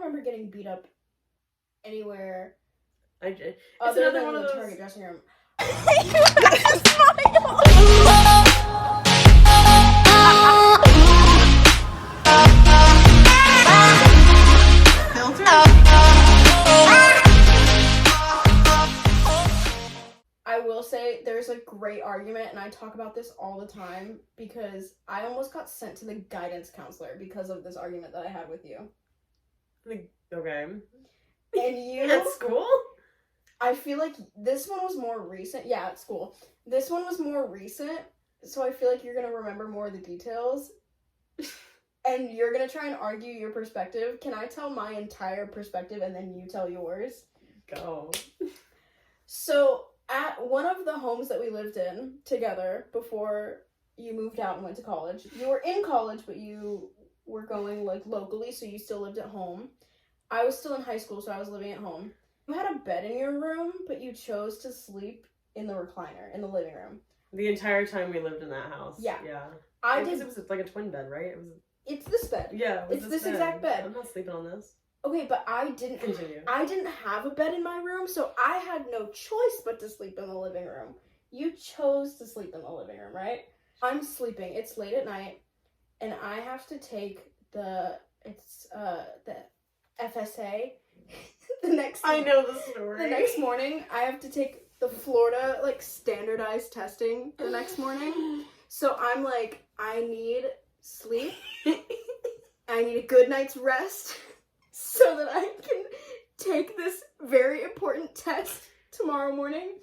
remember getting beat up anywhere It's other another than one of the those. Target dressing room. I will say there's a great argument, and I talk about this all the time because I almost got sent to the guidance counselor because of this argument that I had with you. Okay. And you... At school? I feel like this one was more recent. Yeah, at school. This one was more recent, so I feel like you're going to remember more of the details. And you're going to try and argue your perspective. Can I tell my entire perspective and then you tell yours? Go. So, at one of the homes that we lived in together before you moved out and went to college, you were in college, but you were going, like, locally, so you still lived at home. I was still in high school, so I was living at home. You had a bed in your room, but you chose to sleep in the recliner, in the living room. The entire time we lived in that house. Yeah. Yeah. It was like a twin bed, right? It's this bed. Yeah, it's this exact bed. I'm not sleeping on this. Okay, but I didn't have a bed in my room, so I had no choice but to sleep in the living room. You chose to sleep in the living room, right? I'm sleeping. It's late at night, and I have to take the FSA the next I know the story. The next morning, I have to take the Florida, like, standardized testing the next morning. So I'm like, I need sleep. I need a good night's rest so that I can take this very important test tomorrow morning.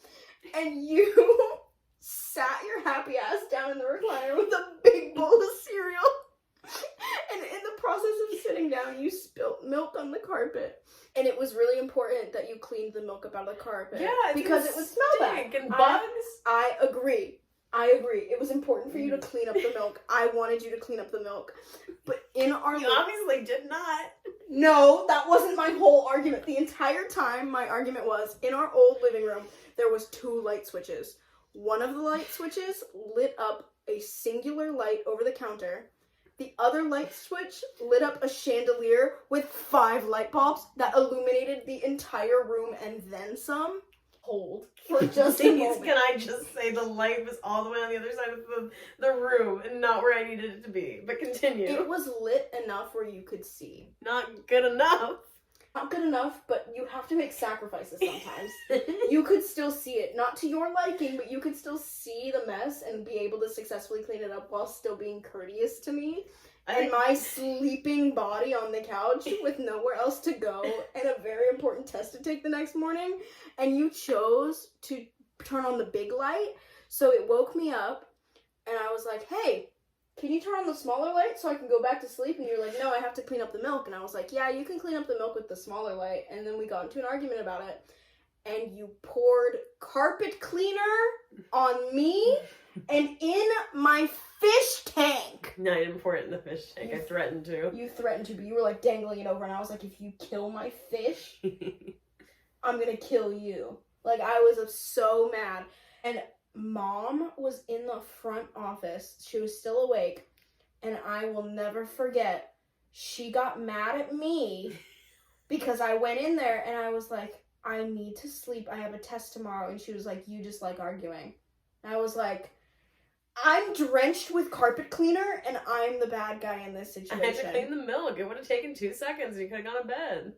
And you sat your happy ass down in the recliner with a big bowl of cereal. And in the process of sitting down, you spilt milk on the carpet. And it was really important that you cleaned the milk up out of the carpet. Yeah, because it would smell bad. And bugs. I agree. It was important for you to clean up the milk. I wanted you to clean up the milk. But in our... You obviously did not. No, that wasn't my whole argument. The entire time, my argument was, in our old living room, there was 2 light switches. One of the light switches lit up a singular light over the counter. The other light switch lit up a chandelier with 5 light bulbs that illuminated the entire room and then some. Hold for just a moment. Can I just say the light was all the way on the other side of the room and not where I needed it to be? But continue. It was lit enough where you could see. Not good enough. Not good enough, but you have to make sacrifices sometimes. You could still see it. Not to your liking, but you could still see the mess and be able to successfully clean it up while still being courteous to me. And my sleeping body on the couch with nowhere else to go and a very important test to take the next morning. And you chose to turn on the big light. So it woke me up and I was like, hey, can you turn on the smaller light so I can go back to sleep? And you're like, no, I have to clean up the milk. And I was like, yeah, you can clean up the milk with the smaller light. And then we got into an argument about it. And you poured carpet cleaner on me and in my fish tank. No, I didn't pour it in the fish tank. I threatened to. You threatened to, but you were like dangling it over. And I was like, if you kill my fish, I'm going to kill you. Like, I was so mad. And Mom was in the front office. She was still awake. And I will never forget, she got mad at me because I went in there and I was like, I need to sleep. I have a test tomorrow. And she was like, you just like arguing. And I was like, I'm drenched with carpet cleaner and I'm the bad guy in this situation. I had to clean the milk. It would have taken 2 seconds. You could have gone to bed.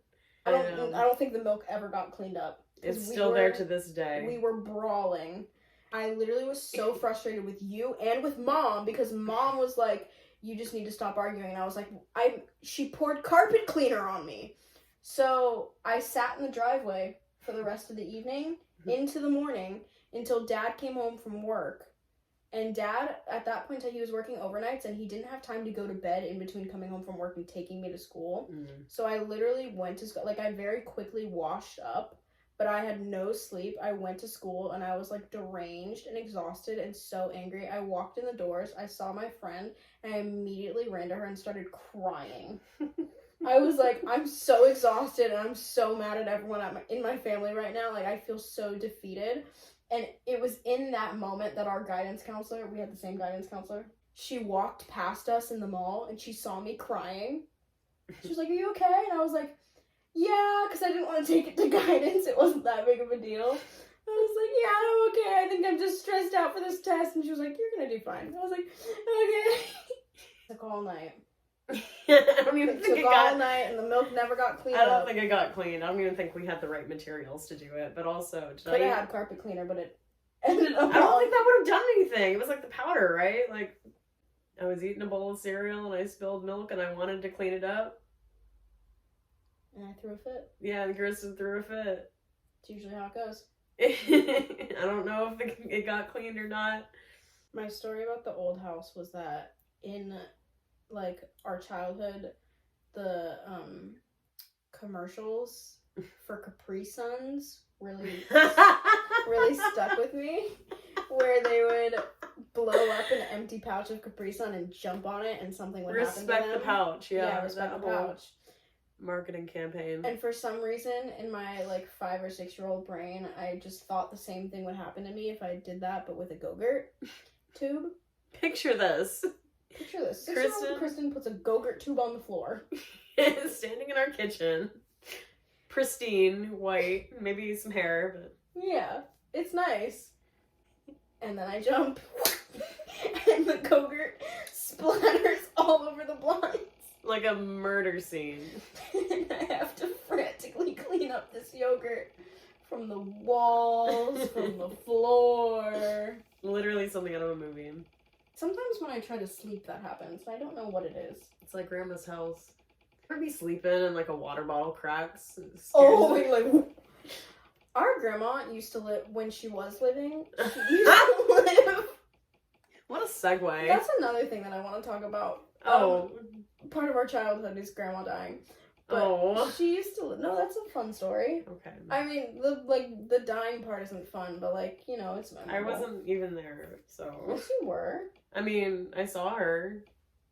I don't think the milk ever got cleaned up. It's still there to this day. We were brawling. I literally was so frustrated with you and with Mom because Mom was like, you just need to stop arguing. And I was like, she poured carpet cleaner on me. So I sat in the driveway for the rest of the evening into the morning until Dad came home from work. And Dad, at that point, he was working overnights and he didn't have time to go to bed in between coming home from work and taking me to school. So I literally went to school. Like, I very quickly washed up, but I had no sleep. I went to school and I was like deranged and exhausted and so angry. I walked in the doors. I saw my friend and I immediately ran to her and started crying. I was like, I'm so exhausted and I'm so mad at everyone in my family right now. Like, I feel so defeated. And it was in that moment that our guidance counselor, we had the same guidance counselor, she walked past us in the mall and she saw me crying. She was like, are you okay? And I was like, Yeah, because I didn't want to take it to guidance. It wasn't that big of a deal. I was like, yeah, I'm okay. I think I'm just stressed out for this test. And she was like, you're going to do fine. I was like, okay. It took all night. I don't even think it took got all night, and the milk never got cleaned I don't up. think it got cleaned. I don't even think we had the right materials to do it. But also, Could have had carpet cleaner, but it ended up. I don't think that would have done anything. It was like the powder, right? Like, I was eating a bowl of cereal and I spilled milk and I wanted to clean it up. And I threw a fit. Yeah, and Kristen threw a fit. It's usually how it goes. I don't know if it got cleaned or not. My story about the old house was that in, like, our childhood, the commercials for Capri Suns really stuck with me, where they would blow up an empty pouch of Capri Sun and jump on it and something would happen to them. Respect the pouch, yeah. Respect the pouch. Marketing campaign. And for some reason, in my, like, 5 or 6 year old brain, I just thought the same thing would happen to me if I did that, but with a Go-Gurt tube. Picture this. Picture this. 6-year-old Kristen puts a Go-Gurt tube on the floor. Standing in our kitchen. Pristine, white, maybe some hair, but... Yeah, it's nice. And then I jump, and the Go-Gurt splatters all over the blinds. Like a murder scene. And I have to frantically clean up this yogurt from the walls, from the floor. Literally something out of a movie. Sometimes when I try to sleep, that happens. I don't know what it is. It's like Grandma's house. I'd be sleeping and like a water bottle cracks. Oh, like our grandma used to live when she was living. She used to live. What a segue. That's another thing that I want to talk about. Part of our childhood is grandma dying. But she used to live. No, that's a fun story. Okay. I mean, the dying part isn't fun, but like, you know, it's memorable. I wasn't even there, so. Yes, you were. I mean, I saw her.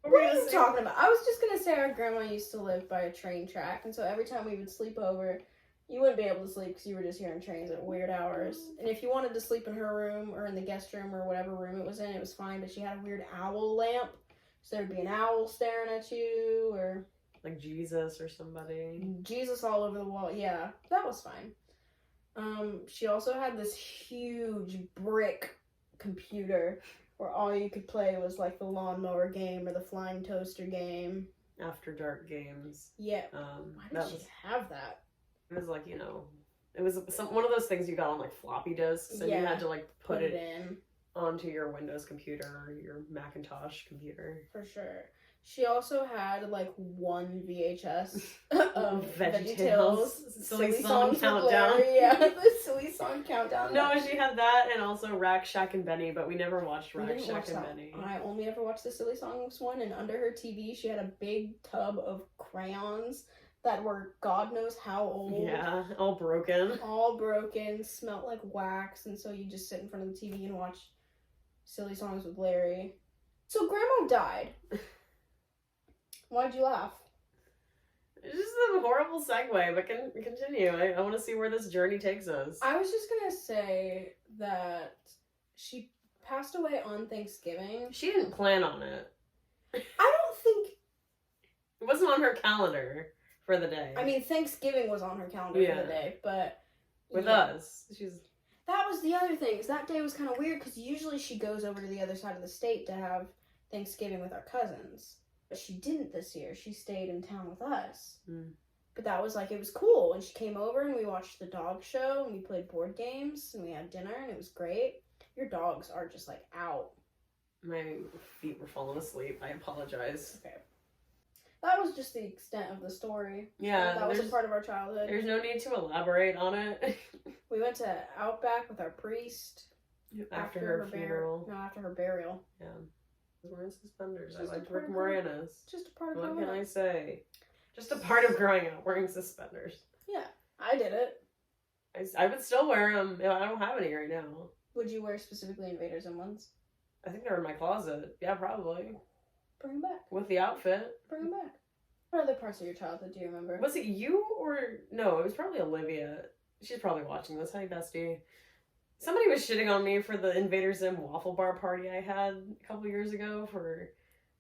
What are you talking about? I was just gonna say our grandma used to live by a train track, and so every time we would sleep over, you wouldn't be able to sleep because you were just hearing trains at weird hours. And if you wanted to sleep in her room or in the guest room or whatever room it was in, it was fine, but she had a weird owl lamp, so there'd be an owl staring at you, or... like Jesus or somebody. Jesus all over the wall. Yeah, that was fine. She also had this huge brick computer where all you could play was like the lawnmower game or the flying toaster game. After dark games. Yeah. Why did she have that? It was like, you know, it was one of those things you got on like floppy disks and you had to like put it in onto your Windows computer or your Macintosh computer. For sure. She also had like one VHS of VeggieTales, Silly Song Countdown. Yeah, the Silly Song Countdown. No, she had that and also Rack, Shack, and Benny, but we never watched Rack, Shack, and Benny. I only ever watched the Silly Songs one, and under her TV she had a big tub of crayons that were God knows how old. Yeah, all broken. All broken, smelt like wax, and so you just sit in front of the TV and watch Silly Songs with Larry. So Grandma died. Why'd you laugh? It's just a horrible segue, but continue. I want to see where this journey takes us. I was just gonna say that she passed away on Thanksgiving. She didn't plan on it. I don't think... It wasn't on her calendar for the day. I mean, Thanksgiving was on her calendar for the day, but... With us. That was the other thing, is that day was kind of weird, because usually she goes over to the other side of the state to have Thanksgiving with our cousins. But she didn't this year. She stayed in town with us. But that was like, it was cool. And she came over and we watched the dog show and we played board games and we had dinner and it was great. Your dogs are just like out. My feet were falling asleep. I apologize. Okay. That was just the extent of the story. Yeah. That was a part of our childhood. There's no need to elaborate on it. We went to Outback with our priest. After her funeral. No, after her burial. Yeah. Wearing suspenders. I Just liked Rick Moranis. Just a part of What growing can up. I say? Just a part of growing up, wearing suspenders. Yeah, I did it. I would still wear them. I don't have any right now. Would you wear specifically Invader Zim ones? I think they're in my closet. Yeah, probably. Bring them back. With the outfit. Bring them back. What other parts of your childhood do you remember? Was it you or... No, it was probably Olivia. She's probably watching this. Hi, bestie. Somebody was shitting on me for the Invader Zim waffle bar party I had a couple years ago for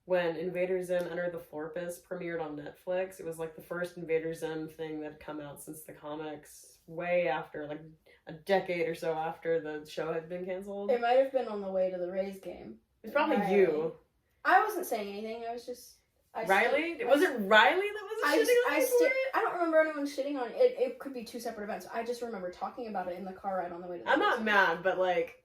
when Invader Zim Enter the Florpus premiered on Netflix. It was like the first Invader Zim thing that had come out since the comics, way after, like a decade or so after the show had been canceled. It might have been on the way to the Rays game. It's probably you. I wasn't saying anything. I was just... Riley? Was it Riley that was shitting on it? I don't remember anyone shitting on it. It could be two separate events. I just remember talking about it in the car ride on the way to the I'm not mad, but like,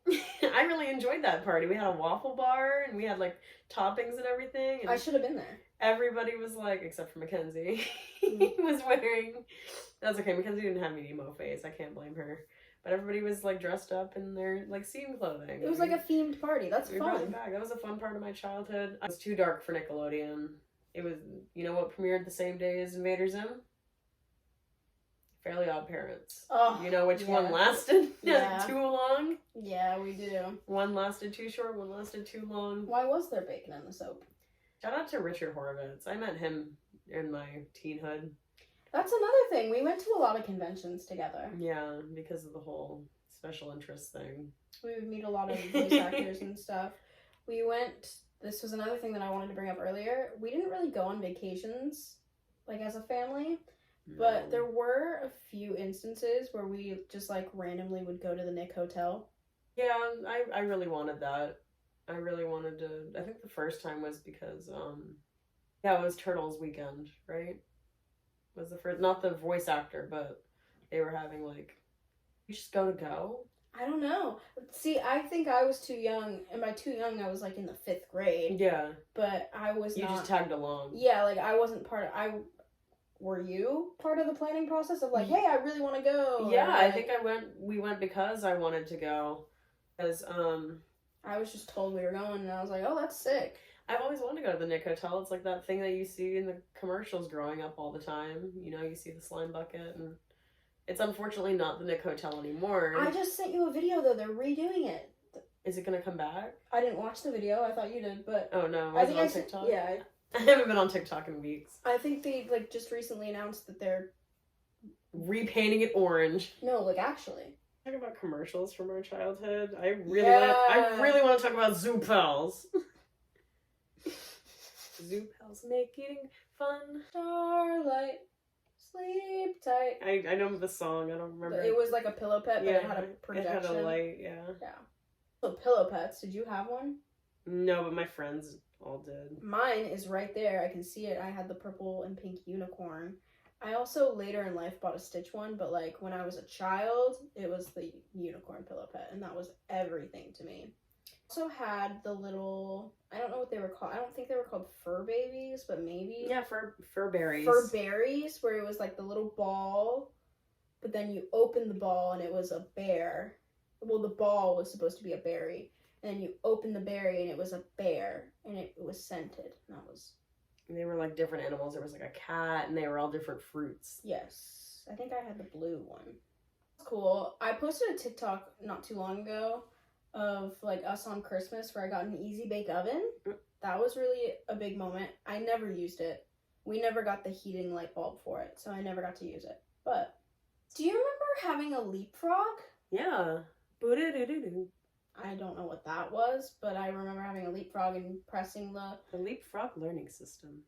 I really enjoyed that party. We had a waffle bar, and we had like toppings and everything. And I should have been there. everybody was like, except for Mackenzie, he was wearing... That's okay, Mackenzie didn't have an emo face. I can't blame her. But everybody was like dressed up in their like scene clothing. It was like a themed party. That's fun. That was a fun part of my childhood. It was too dark for Nickelodeon. It was, you know what premiered the same day as Invader Zim? Fairly Odd Parents. Oh, you know which one lasted Yeah. too long? Yeah, we do. One lasted too short, one lasted too long. Why was there bacon in the soap? Shout out to Richard Horvitz. I met him in my teenhood. That's another thing. We went to a lot of conventions together. Yeah, because of the whole special interest thing. We would meet a lot of voice actors and stuff. We went... This was another thing that I wanted to bring up earlier. We didn't really go on vacations, like, as a family. But there were a few instances where we just, like, randomly would go to the Nick Hotel. Yeah, I really wanted that. I really wanted to... I think the first time was because, yeah, it was Turtles Weekend, right? Was the first... Not the voice actor, but they were having, like... You just go? I don't know. See, I think I was too young, and by too young, I was, like, in the 5th grade. Yeah. But I was You not... just tagged along. Yeah, like, I wasn't part of... Were you part of the planning process of, like, hey, I really want to go? Yeah, like, I think we went because I wanted to go. Because, I was just told we were going, and I was like, oh, that's sick. I've always wanted to go to the Nick Hotel. It's like that thing that you see in the commercials growing up all the time. You know, you see the slime bucket, and it's unfortunately not the Nick Hotel anymore. I just sent you a video, though. They're redoing it. Is it gonna come back? I didn't watch the video. I thought you did, but... Oh, no. I Was think it on TikTok? Yeah. I haven't been on TikTok in weeks. I think they, like, just recently announced that they're... Repainting it orange. No, like, actually. Talk about commercials from our childhood. I really want to talk about Zoo Pals. Zoo Pals make eating fun. Starlight, sleep tight. I know the song. I don't remember. It was like a pillow pet, but it had a projection. It had a light, yeah. Yeah. So pillow pets, did you have one? No, but my friends all did. Mine is right there. I can see it. I had the purple and pink unicorn. I also later in life bought a Stitch one, but like when I was a child, it was the unicorn pillow pet, and that was everything to me. Also had the little, I don't know what they were called. I don't think they were called fur babies, but maybe. Yeah, fur berries. Fur berries, where it was like the little ball, but then you open the ball and it was a bear. Well, the ball was supposed to be a berry, and then you open the berry and it was a bear, and it was scented. And that was... They were like different animals. There was like a cat, and they were all different fruits. Yes. I think I had the blue one. Cool. I posted a TikTok not too long ago of like us on Christmas where I got an Easy Bake Oven. That was really a big moment. I never used it. We never got the heating light bulb for it, so I never got to use it. But do you remember having a leapfrog? Yeah. Boo-doo-doo-doo-doo. I don't know what that was, but I remember having a leapfrog and pressing the leapfrog learning system.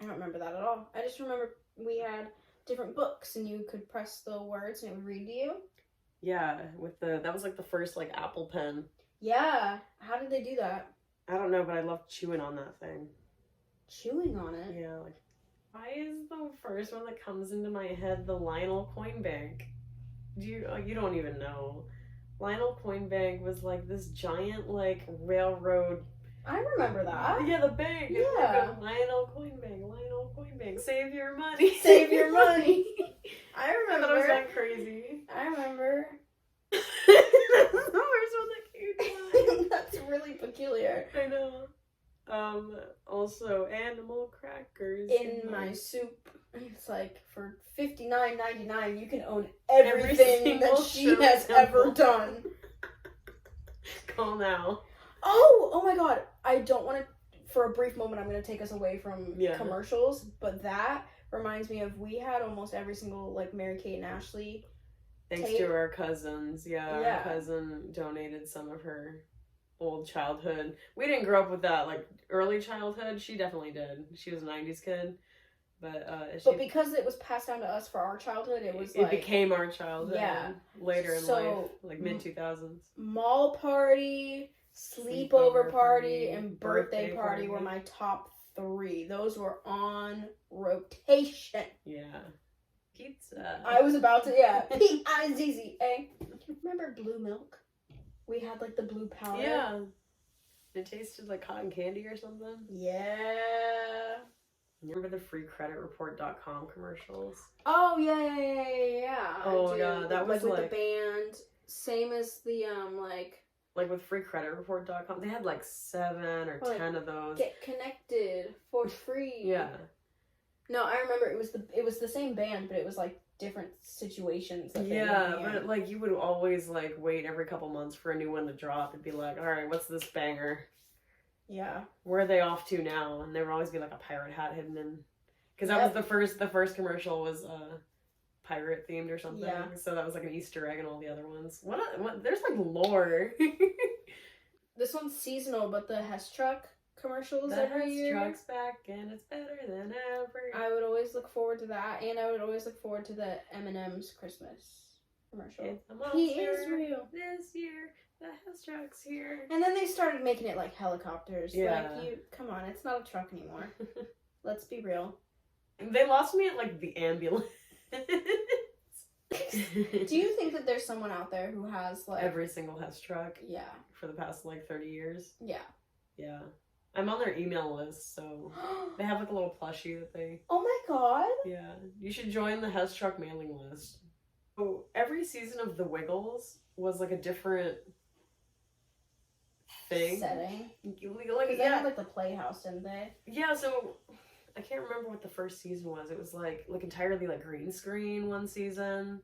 I don't remember that at all. I just remember we had different books and you could press the words and it would read to you. Yeah, that was like the first like Apple Pen. Yeah. How did they do that? I don't know, but I loved chewing on that thing. Chewing on it? Yeah, like why is the first one that comes into my head the Lionel Coin Bank? You don't even know. Lionel Coin Bank was like this giant like railroad. I remember that. Yeah, the bank. Yeah. Like Lionel Coin Bank. Save your money. Save your money. I remember. I thought it was that crazy. I remember. That's the first one that came to mind. That's really peculiar. I know. Also animal crackers in my soup. It's like for $59.99 you can own everything that she has ever done. Call now. Oh my god. I don't want to, for a brief moment I'm going to take us away from commercials, but that reminds me of we had almost every single like Mary-Kate and Ashley thanks tape. To our cousins. Yeah, our cousin donated some of her old childhood. We didn't grow up with that, like, early childhood. She definitely did. She was a 90s kid. But because it was passed down to us for our childhood, it became our childhood. Yeah. Later in life, like mid 2000s. Mall party, sleepover party, and birthday party were my top 3. Those were on rotation. Yeah. Pizza. I was about to, P-I-Z-Z-A. Remember blue milk? We had like the blue powder. Yeah. It tasted like cotton candy or something. Yeah. Remember the freecreditreport.com commercials? Oh, yeah. Oh, God, that was with the band. Same as the, Like with freecreditreport.com, they had like 7 or 10 of those. Get connected for free. Yeah. No, I remember it was the same band, but it was like different situations. But like you would always like wait every couple months for a new one to drop and be like, all right, what's this banger? Yeah. Where are they off to now? And there would always be like a pirate hat hidden in. Because that was the first commercial was pirate themed or something. Yeah. So that was like an Easter egg and all the other ones. What there's like lore. This one's seasonal, but the Hess truck commercials every year. The Hess truck's back and it's better than ever. I would always look forward to that, and I would always look forward to the M&M's Christmas commercial. It's a monster. He is real. This year, the Hess truck's here. And then they started making it like helicopters. Yeah. Come on, it's not a truck anymore. Let's be real. They lost me at like the ambulance. Do you think that there's someone out there who has like every single Hess truck? Yeah. For the past like 30 years? Yeah. Yeah. I'm on their email list, so they have like a little plushie that they... Oh my god! Yeah. You should join the Hess truck mailing list. So every season of The Wiggles was like a different thing. Setting. Like, they had like the playhouse, didn't they? Yeah, so I can't remember what the first season was. It was like entirely like green screen one season.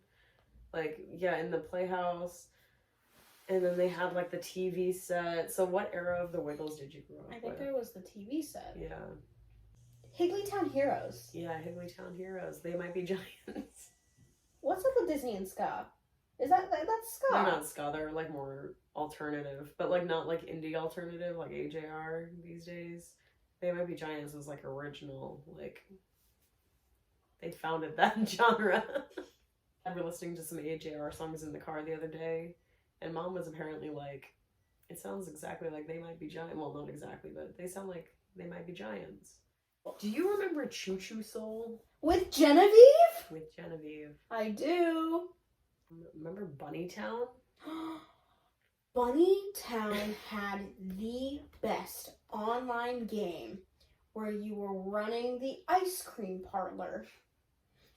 Like, yeah, in the playhouse. And then they had like the TV set. So what era of The Wiggles did you grow up with? I think I was the TV set. Yeah. Higglytown Heroes. Yeah, Higglytown Heroes. They Might Be Giants. What's up with Disney and ska? Is that's ska? They're not ska. They're like more alternative, but like not like indie alternative like AJR these days. They Might Be Giants was like original. Like they founded that genre. I were listening to some AJR songs in the car the other day. And Mom was apparently like, it sounds exactly like They Might Be Giants. Well, not exactly, but they sound like They Might Be Giants. Do you remember Choo Choo Soul? With Genevieve? With Genevieve. I do. Remember Bunnytown? Bunnytown had the best online game where you were running the ice cream parlor.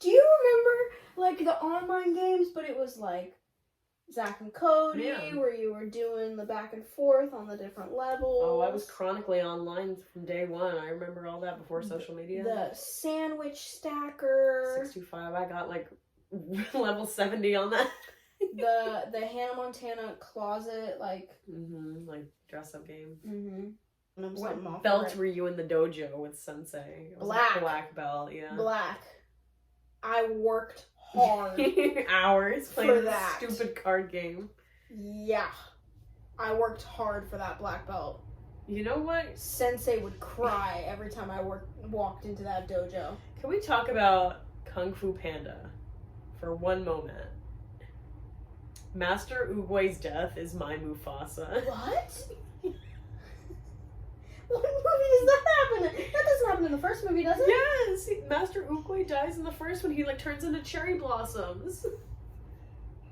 Do you remember, like, the online games, but it was like Zach and Cody, where you were doing the back and forth on the different levels. Oh, I was chronically online from day one. I remember all that before social media. The sandwich stacker. 625. I got like level 70 on that. the Hannah Montana closet, like dress up game. What belt were you in the dojo with Sensei? It was black. A black belt, yeah. Black. I worked hard hours playing for that stupid card game. Yeah, I worked hard for that black belt. You know what? Sensei would cry every time I walked into that dojo. Can we talk about Kung Fu Panda for one moment? Master Oogway's death is my Mufasa. What? What movie does that happen in? That doesn't happen in the first movie, does it? Yes! Master Oogway dies in the first one. He like turns into cherry blossoms.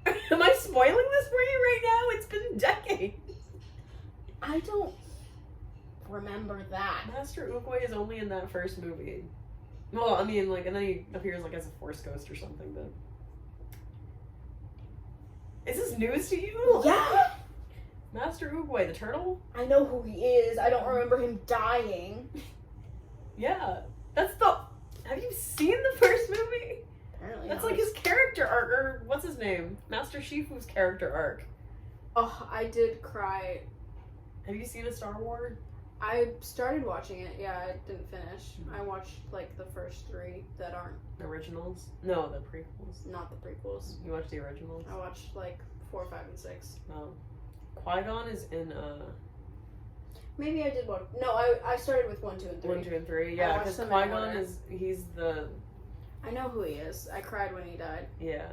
Am I spoiling this for you right now? It's been decades. I don't remember that. Master Oogway is only in that first movie. Well, I mean, like, and then he appears like as a Force ghost or something, but... Is this news to you? Yeah! Master Oogway, the turtle? I know who he is. I don't remember him dying. Yeah. That's the... Have you seen the first movie? Apparently That's not. like his character arc, or what's his name? Master Shifu's character arc. Oh, I did cry. Have you seen A Star Wars? I started watching it. Yeah, I didn't finish. I watched like the first 3 that aren't Originals? No, the prequels. not the prequels. You watched the originals? I watched like 4, 5, and 6. Oh. Qui-Gon is in Maybe I did watch. No, I started with 1, 2, and 3. 1, 2, and 3. I Yeah, watched because them in Qui-Gon order. he's the, I know who he is. I cried when he died. yeah,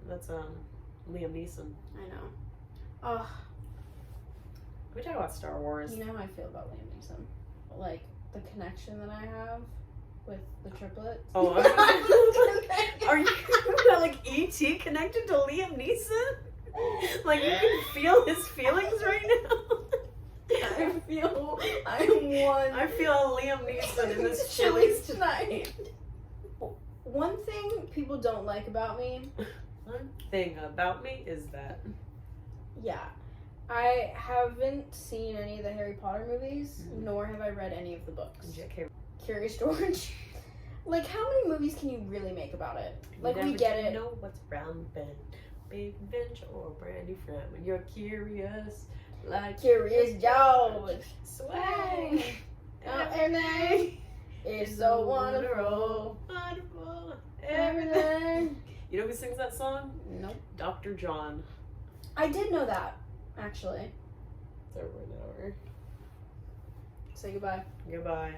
that's Liam Neeson. I know. Oh, We talk about Star Wars. you know how I feel about Liam Neeson. Like the connection that I have with the triplets. Oh, are you like E.T. connected to Liam Neeson? Like you can feel his feelings right now. I feel Liam Neeson in this Chili's tonight. One thing people don't like about me. One thing about me is that Yeah. I haven't seen any of the Harry Potter movies, nor have I read any of the books. J.K. Curious George. Like, how many movies can you really make about it? Like, You we never get do it. know what's around the bend. Big adventure or a brand new friend when you're curious. Like Curious George. Swag. Everything is so wonderful. Wonderful. Everything. You know who sings that song? Nope. Dr. John. I did know that, actually. It's over an hour. Say goodbye. Goodbye.